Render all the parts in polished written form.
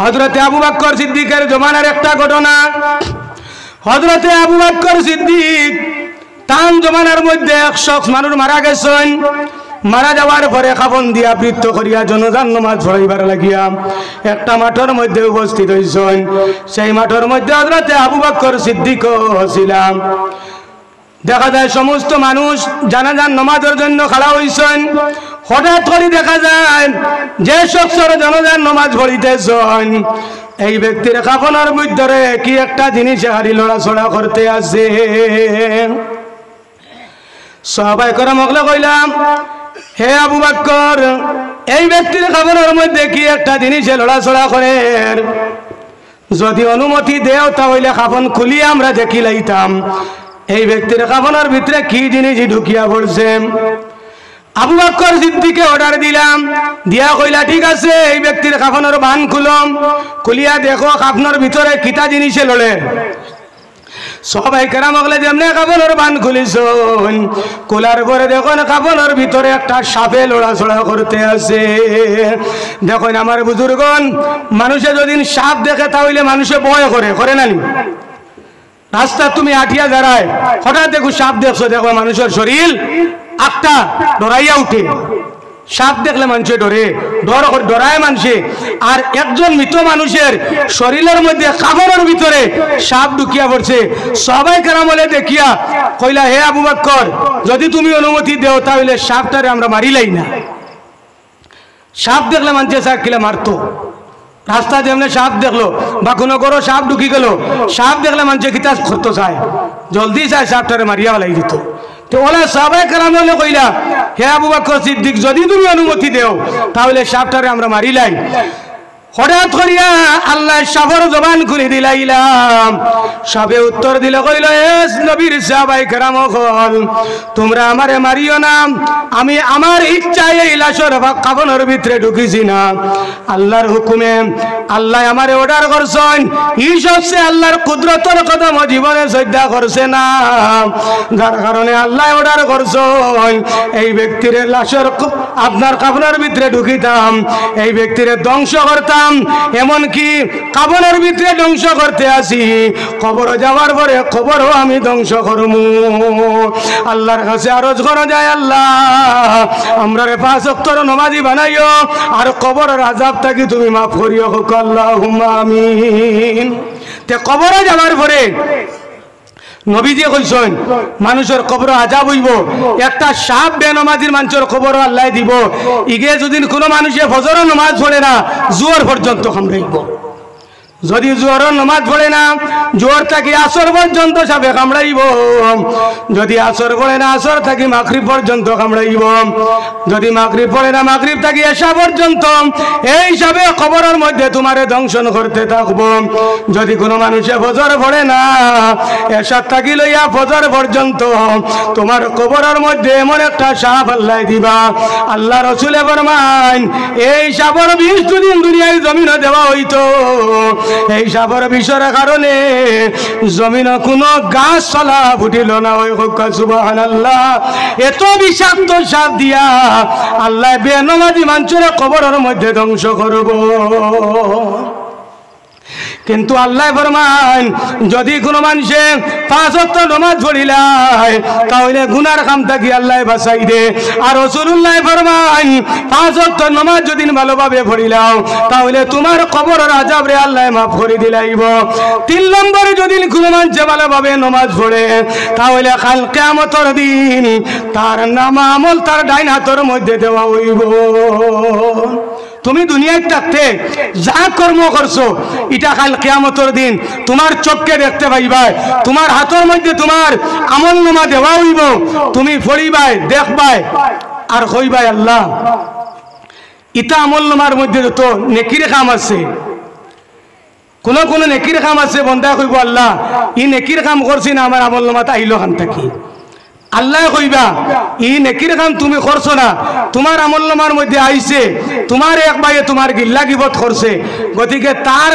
হযরতে আবু বকর সিদ্দিকের জমানার একটা ঘটনা। হযরতে আবু বকর সিদ্দিক তান জমানার মধ্যে 100 মানুষ মারা গেছেন। মারা যাওয়ার পরে কাফন দিয়া বৃত্ত করিয়া জনজান নামাজ পড়াইবার লাগিয়া একটা মাঠের মধ্যে উপস্থিত হইছেন। সেই মাঠের মধ্যে হযরতে আবু বকর সিদ্দিকও ছিলাম। দেখা যায় সমস্ত মানুষ জানাজান নামাজের জন্য খাড়া হইছেন। হঠাৎ করে দেখা যায় যে শখসর জানাজান নামাজ পড়িতেছেন এই ব্যক্তির কাফনের মধ্যে কি একটা জিনিস হারি লড়াছড়া করতে আছে। সাহাবায়ে কেরাম ওগলে কইলাম, হে আবু বকর, এই ব্যক্তির কাফনের মধ্যে কি একটা জিনিস লড়াছড়া করে, যদি অনুমতি দেও তাহলে কাফন খুলিয়ে আমরা দেখি লাইতাম এই ব্যক্তির কাফনের ভিতরে কি জিনিস ঢুকিয়া পড়ছে। আবু বকর সিদ্দিকে অর্ডার দিলাম, দিয়া কইলা ঠিক আছে, এই ব্যক্তির কাফনের বান খুলম, খুলিয়া দেখো কাফনের ভিতরে কিতা জিনিসে লড়ে। সবাই কেরাম ওগলে যেমনে কাফনের বান খুলিছন, খোলার পরে দেখুন কাফনের ভিতরে একটা সাপে লড়াছড়া করতে আছে। দেখুন আমার বুজুর্গন, মানুষে যদি সাপ দেখে তাহলে মানুষে ভয় করে, করে নানি? রাস্তা তুমি আঠিয়া দাঁড়ায় হঠাৎ দেখো সাপ দেখছো, দেখো মানুষের শরীর একটা ডরাইয়া উঠে। সাপ দেখলে মানুষে ডরে, ডরায় মানুষে। আর একজন মৃত মানুষের শরীরের মধ্যে কাফনের ভিতরে সাপ ঢুকিয়া পড়ছে। সবাই কেরাম বলে দেখিয়া কইলা, হে আবু বকর, যদি তুমি অনুমতি দেও তাহলে সাপটারে আমরা মারিলাই না। সাপ দেখলে মানুষে সাকিলে মারতো। রাস্তা যেমনে সাপ দেখলো বা কোনো গরো সাপ ঢুকি গেল, সাপ দেখলে মানুষে কিতা করতে চায়, জলদি চায় সাপটারে মারিয়া ফেলাই দিত। তো ওলা সাহাবায়ে কেরাম বলে কইলা, হে আবু বকর সিদ্দিক, যদি তুমি অনুমতি দেও তাহলে সাপটারে আমরা মারিলাই। হঠাৎ করিয়া আল্লাহ সাপের জবান খুলে দিলাইলাম। সাপে উত্তর দিল, কইল, এস নবীর সাহাবায়ে কেরাম হল, তোমরা আমারে মারিও না, আমি আমার ইচ্ছায় এই লাশের কাফনের ভিতরে ঢুকিছি না, আল্লাহর হুকুমে আল্লাহ আমারে অর্ডার করছেন। এই সবচেয়ে আল্লাহর কুদরতের কথা আমার জীবনে শ্রদ্ধা করছে না, যার কারণে আল্লাহ অর্ডার করছেন এই ব্যক্তির লাশের আপনার কাফনের ভিতরে ঢুকিতাম, এই ব্যক্তির ধ্বংস করতাম, এমনকি কাফনের ভিতরে ধ্বংস করতে আসি, কবর যাওয়ার পরে কবরও আমি ধ্বংস করব। আল্লাহর কাছে আরজ করা যায়, আল্লাহ আমরা 5 ওয়াক্তের নামাজি বানাইও, আর কবরের আযাব থেকে তুমি মাফ করিও, আল্লাহুম্মা আমিন। তে কবরে যাওয়ার পরে নবীজি কইছেন মানুষের কবর আযাব হইব, একটা সাপ বেনামাজির মানুষের কবর আল্লাহ দিব। ইগে যদি কোনো মানুষে ফজরের নামাজ পড়ে না, জোহর পর্যন্ত কামড়াইব। যদি জোহরের নামাজ পড়ে না, জোহর থেকে আসর পর্যন্ত সাপে কামড়াইব। যদি আসর পড়ে না, আসর থেকে মাগরিব পর্যন্ত কামড়াইব। যদি মাগরিব পড়ে না, মাগরিব থেকে এশা পর্যন্ত এই সাপে কবরের মধ্যে তোমারে দংশন করতে থাকব। যদি কোনো মানুষে ফজর পড়ে না, এশা থেকে লইয়া ফজর পর্যন্ত তোমার কবরের মধ্যে এমন একটা সাপ আল্লাহ দিবা। আল্লাহ রাসূল ফরমান, এই সাপের বিষ যদি দুনিয়ায় জমিনে দেওয়া হইতো, এই সাপের বিষের কারণে জমিনে কোনো গাছ পালা ফুটিল না। ওই সুবহানাল্লাহ, এত বিষাক্ত সাপ দিয়া আল্লাহ বেনামাজি মানুষের কবরের মধ্যে ধ্বংস করব। কিন্তু আল্লাহ ফরমান, যদি কোনো মানুষে 5 ওয়াক্ত নামাজ পড়িলায় তাহলে গুনার কাম থেকে আল্লাহ বাঁচাই দে। আর রাসূলুল্লাহ ফরমান, 5 ওয়াক্ত নামাজ যদি ভালোভাবে পড়িলাও তাহলে তোমার কবরের আযাব রে আল্লাহ মাফ করে দিলাইব। 3 নম্বরে যদি কোনো মানুষ ভালোভাবে নামাজ পড়ে তাহলে কাল কিয়ামতের দিন তার নাম আমল তার ডাইন হাতের মধ্যে দেওয়া হইব। তুমি দুনিয়ায় থাকতে যা কর্ম করছো এটা কাল কিয়ামতের দিন তোমার চোখকে দেখতে পাইবা, তোমার হাতের মধ্যে তোমার আমলনামা দেওয়া হইব। তুমি পড়িবাই, দেখবাই আর কইবাই, আল্লাহ ইটা আমলনামার মধ্যে তো নেকির কাম আছে, কোন কোন নেকির কাম আছে, বন্দা কইব, আল্লাহ ই নেকির কাম করছি না, আমার আমলনামাতে আইলো খান থাকি। আল্লাহ কইবা ই নেকির কাম তুমি করছো না, তোমার আমলনামার মধ্যে আইছে, তোমার এক ভাইয়ে তোমার গিল্লা গিবত করছে, গতিকে তার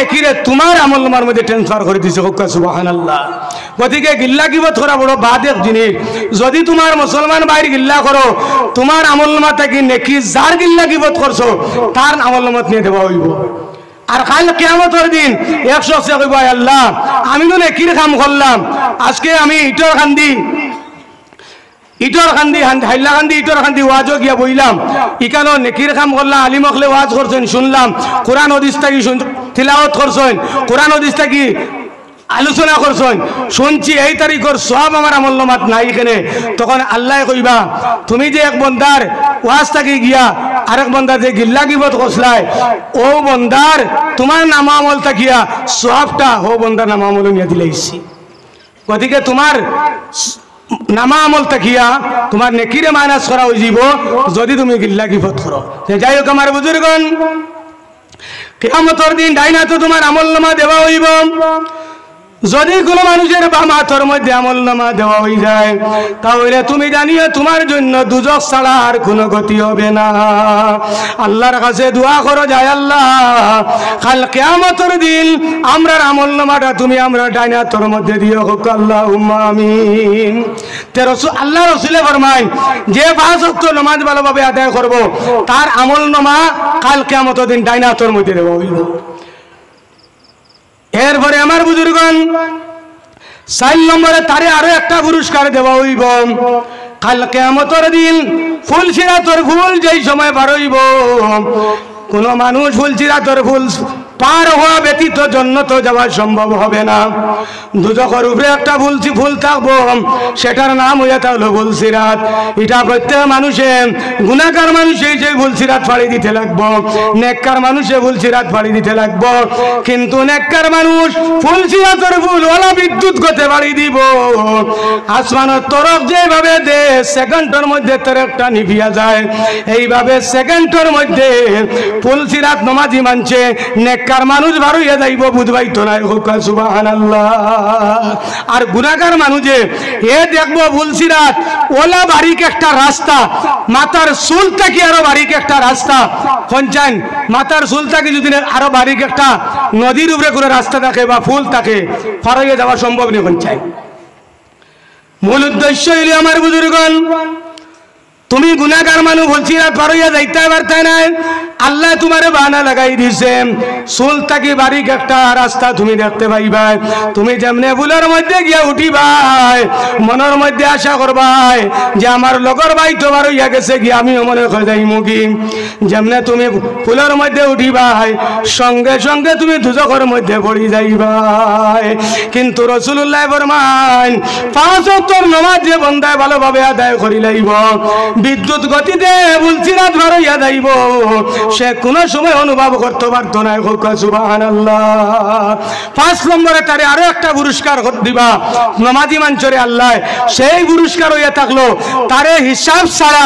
নেকিরে তোমার আমলনামার মধ্যে ট্রান্সফার করে দিছে। সুবহানাল্লাহ। গতিকে গিল্লা গিবত করা বড় বাদে জিনিস। যদি তোমার মুসলমান ভাইয়ের গিল্লা করো, তোমার আমলনামা থেকে নেকি যার গিল্লা গিবত করছো তার আমলনামাত নিয়ে দেওয়া হইব। আর কাল কিয়ামতের দিন এক শখসে কইব, আল্লাহ আমি তো নেকির কাম করলাম, আজকে আমি ইটর খান্দি হাইলাকান্দি ইটর খান্দি ওয়াজও গিয়া বইলাম, ইকানো নেকির কাম করলাম, আলিমকলে ওয়াজ করছেন শুনলাম, কোরআন হাদিস থাকি তিলাওয়াত করছেন, কোরআন হাদিস থাকি আলোচনা করছেন, শুনছি এই তারিখের সব আমার আমলনামাত নাই এখানে। তখন আল্লাহ কইবা তুমি যে এক বন্দার ওয়াজ থাকি গিয়া আরেক বন্দার যে গিল্লা গিবত করছলাই, ও বন্দার তোমার নামা আমল থাকিয়া সবটা ও বন্দার নামা আমল নিয়ে দিলাইছি। গতিকে তোমার নামা আমল থাকিয়া তোমার নেকিরে মাইনাস করা হয়ে যাব যদি তুমি গিল্লা গিবত করো। যাই হোক আমার বুজুর্গণ, কিয়ামতের দিন ডাইনা তো তোমার আমলনামা দেওয়া হইব। যদি কোনো মানুষের বাম হাতের মধ্যে আমলনামা দেওয়া হয়ে যায়, তাহলে তুমি জানিয়ে তোমার জন্য দুজক ছাড়া আর কোনো গতি হবে না। আল্লাহর কাছে দোয়া করো, যায় আল্লাহ কাল কিয়ামতের দিন আমরার আমলনামাটা তুমি আমরা ডাইন হাতের মধ্যে দিও, হোক আল্লাহুম্মা আমিন। আল্লাহ রাসূলে ফরমায় যে 5 ওয়াক্ত নামাজ ভালোভাবে আদায় করব তার আমলনামা কাল কিয়ামতের দিন ডাইন হাতের মধ্যে দেওয়া হইব। এরপরে আমার বুজুর্গণ 4 নম্বরে তারে আরো একটা পুরস্কার দেওয়া হইব। কাল কিয়ামতের দিন ফুলসিরাতর ফুল যেই সময় বার হইব, কোন মানুষ ফুলসিরাতর ফুল পার হওয়া ব্যতীত জান্নাত যাওয়া সম্ভব হবে না। দুজখের উপরে একটা ফুল থাকবো, সেটার নাম হইয়া থাকলো ফুলসিরাত। এটা প্রত্যেক মানুষে গুনাহগার মানুষে সেই ফুলসিরাত ফাড়ি দিতে লাগবো, নেককার মানুষে ফুলসিরাত ফাড়ি দিতে লাগবো। কিন্তু নেককার মানুষ ফুলসিরাতের ফুল ওলা বিদ্যুৎ গতে ফাড়ি দিব। আসমানের তরফ যেভাবে দে সেকেন্ডের মধ্যে তরফটা নিভিয়া যায়, এইভাবে সেকেন্ডের মধ্যে ফুলসিরাত নমাজি মানছে নেককার মানুষ বারো হইয়া যাইব, বুঝবাই তো নাই। সুবহানাল্লাহ। আর গুনাহগার মানুষে এ দেখবো ফুলসিরাত ওলা বারিক একটা রাস্তা, মাথার চুল থাকি আরো বারিক একটা রাস্তা। পঞ্চায়েত মাথার চুল থাকি যদি আরো বারিক একটা নদীর উপরে কোনো রাস্তা থাকে বা ফুল থাকে, পার হইয়া যাওয়া সম্ভব নেই। পঞ্চায়েত মূল উদ্দেশ্য হইল আমার বুজুর্গণ, তুমি গুনাহগার মানুষ ফুলসিরাত পার হইয়া যাইতে পারতে নাই, আল্লাহ তোমারে বাহানা লাগাই দিছে। চুল থাকি বারিক একটা রাস্তা তুমি দেখতে পাইবাই, তুমি যেমনে ফুলের মধ্যে গিয়া উঠিবাই, মনের মধ্যে আশা করবাই যে আমার লগর ভাই তো বার হইয়া গেছে গিয়া আমিও মনে করে যাই মুখি। যেমনে তুমি ফুলের মধ্যে উঠিবাই, সঙ্গে সঙ্গে তুমি দুজখের মধ্যে পড়ি যাইবাই। কিন্তু রাসূলুল্লাহ ফরমান 5 ওয়াক্তের নামাজ যে বান্দায় ভালোভাবে আদায় করি লাইব, বিদ্যুৎ গতিতে ফুলসিরাত বার হইয়া যাইব, সে কোন সময় অনুভব করতে পারতো না। সুবহানাল্লাহ। 5 নম্বরে তারে আরো একটা পুরস্কার দিবা নামাজি মানচরে আল্লাহ, সেই পুরস্কার হইয়া থাকলো তারে হিসাব ছাড়া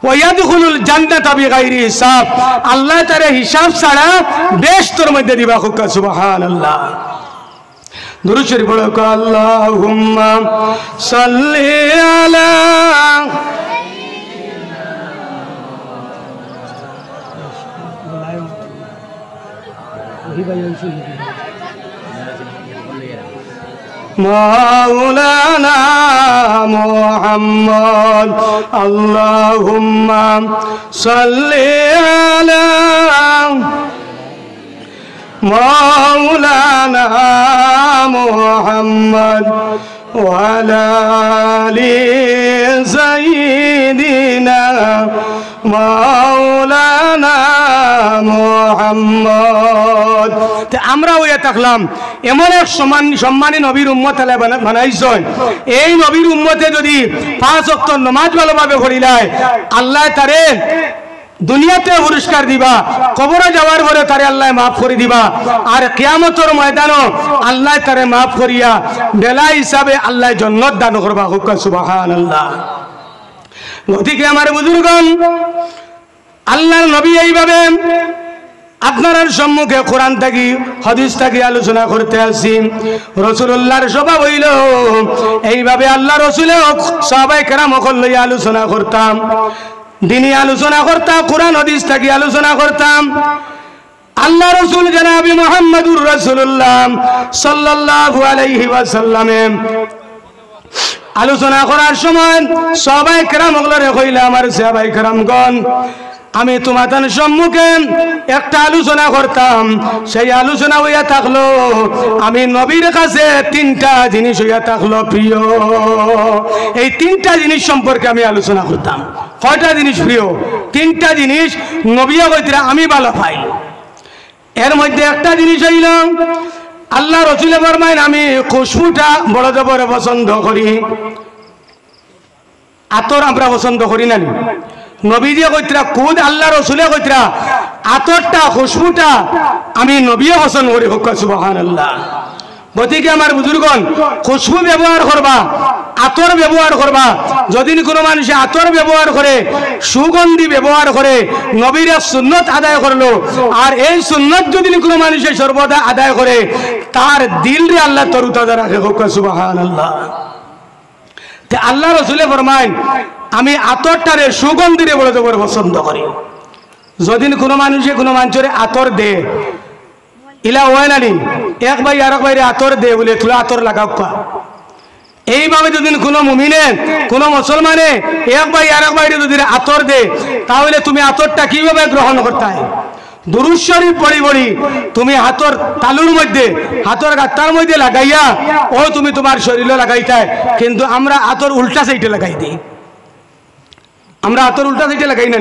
ওয়ায়াদখুলুল জান্নাতা বিগাইরি হিসাব, আল্লাহ তারে হিসাব ছাড়া বেহেশতের মধ্যে দিবা। সুবহানাল্লাহ। দুরূদ শরীফ পড়ো, আল্লাহুম্মা সাল্লি আলা মাওলানা মুহাম্মদ। আল্লাহুম্মা সাল্লি আলা মাওলানা মুহাম্মদ ওয়া আলা আলি সাইয়্যিদিনা মাওলানা মুহাম্মদ। আমরা হইয়া থাকলাম এমন এক সম্মানী নবীর উম্মত বানাইছেন, এই নবীর উম্মতে যদি 5 ওয়াক্ত নামাজ ভালোভাবে পড়িলায় আল্লাহ তারে দুনিয়াতে পুরস্কার দিবা, কবরে যাওয়ার পরে তারে আল্লাহ মাফ করে দিবা, আর কিয়ামতের ময়দানও আল্লাহ তারে মাফ করিয়া বেলা হিসাবে আল্লাহ জান্নাত দান করবা। সুবহানাল্লাহ। গতিকে আমার বুজুর্গণ, আল্লাহর নবী এইভাবে আপনার সম্মুখে কোরআন থাকি হাদিস থাকি আলোচনা করতে আসি। রাসূলুল্লাহর স্বভাব হইল এইভাবে আল্লাহ রাসূলে সাহাবায়ে কেরাম লইয়া আলোচনা করতাম, দিনী আলোচনা করতাম, কোরআন হাদিস থাকি আলোচনা করতাম। আল্লাহ রাসূল জনাবি মুহাম্মদুর রাসূলুল্লাহ সাল্লাল্লাহু আলাইহি ওয়াসাল্লামে আলোচনা করার সময় সাহাবায়ে কেরাম ওগুলোরে কইলা, আমার সাহাবায়ে কেরামগণ, আমি তোমাদের সম্মুখে একটা আলোচনা করতাম, সেই আলোচনা হইয়া থাকলো আমি নবীর কাছে তিনটা জিনিস হইয়া থাকলো প্রিয়। এই তিনটা জিনিস সম্পর্কে আমি আলোচনা করতাম। কয়টা জিনিস প্রিয়? তিনটা জিনিস নবীও কইতরা আমি ভালো পাই। এর মধ্যে একটা জিনিস হইল আল্লাহ রাসূল ফরমায় আমি খুশবুটা বড় জবরে পছন্দ করি। আতর আমরা পছন্দ করি না, নবীজি কইতরা খুদ আল্লাহ রাসূলে কইতরা আতরটা খুশবুটা আমি নবীও পছন্দ করি। সুবহানাল্লাহ। গতিকে আমার বুজুর্গণ, খুশবু ব্যবহার করবা, আতর ব্যবহার করবা। যদি কোনো মানুষ আতর ব্যবহার করে, সুগন্ধি ব্যবহার করে, নবীর সুন্নত আদায় করলো, আর এই সুন্নত যদি কোনো মানুষের সর্বদা আদায় করে, তার দিল রে আল্লাহ তরুতাজা রাখে। সুবহানাল্লাহ। তে আল্লাহ রাসূলে ফরমায় আমি আতরটারে সুগন্ধিরে বলে দেবো পছন্দ করি। যদি কোনো মানুষে কোনো মানুষের আতর দে, ইলা হয় না নি, এক ভাই আর এক ভাইরে আতর দে বলে তুলে আতর লাগাও। এইভাবে যদি কোনো মুমিনে, কোনো মুসলমানে এক ভাই আর এক ভাইরে যদি আতর দে, তাহলে তুমি আতরটা কিভাবে গ্রহণ করতে হয়? দুরূদ শরীফ পড়ি পড়ি তুমি হাতর তালুর মধ্যে, হাতর গাত্তার মধ্যে লাগাইয়া ও তুমি তোমার শরীরে লাগাইতে। কিন্তু আমরা আতর উল্টা সাইডে লাগাই দিই। আমরা আতর উল্টা সাইডে লাগাই না।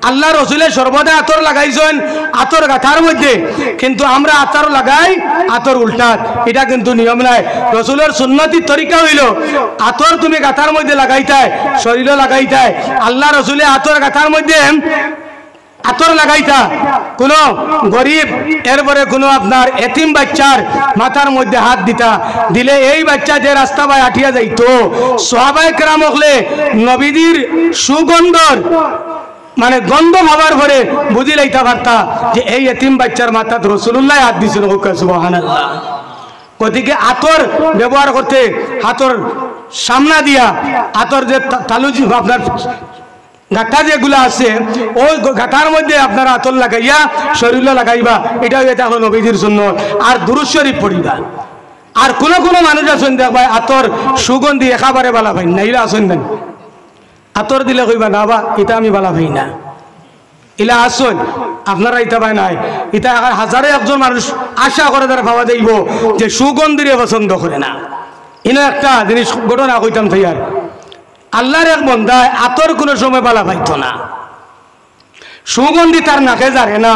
আল্লাহ রাসূলে সর্বদা আতর লাগাইছেন আতর গাথার মধ্যে, কিন্তু আমরা আতর লাগাই আতর উল্টা। এটা কিন্তু নিয়ম নাই। রাসূলের সুন্নতির তরিকা হইল আতর তুমি গাথার মধ্যে লাগাইতে, শরীরে লাগাইতে। আল্লাহ রাসূলে আতর গাথার মধ্যে আতর লাগাইতা কোন গরিব, এরপরে কোনো আপনার এতিম বাচ্চার মাথার মধ্যে হাত দিতা, দিলে এই বাচ্চা যে রাস্তা বাই আঠিয়া যাইতো, সাহাবায়ে কেরাম হলে নবীজির সুগন্ধর মানে গন্ধ ভাবার পরে বুঝি লাইতা পারতা যে এই এতিম বাচ্চার মাথাত রাসূলুল্লাহ হাত দিছেন। সুবহানাল্লাহ। গতিকে আতর ব্যবহার করতে হাতর সামনা দিয়া আতর যে তালু আপনার গাঁথা যেগুলো আছে ওই গাঁথার মধ্যে আপনারা আতর লাগাইয়া শরীরে লাগাইবা। এটা হইতে হলো নবীজির সুন্নাত। আর দুরূদ শরীফ পড়িবা। আর কোন কোন মানুষ আছেন দেখবা আতর সুগন্ধি একেবারে বালা পাই না, ইলা আসেন না, আতর দিলে কইবা না বা এটা আমি বালা পাই না, ইলা আসুন আপনারা ইটা পাই নাই। এটা হাজারে একজন মানুষ আশা করে তারা পাওয়া যাইব যে সুগন্ধিরে পছন্দ করে না। ইনো একটা জিনিস ঘটনা কইতাম থাইয়ার, আল্লাহর এক বন্দায় আতর কোনো সময় বালা পাইতো না, সুগন্ধি তার নাকে জারে না,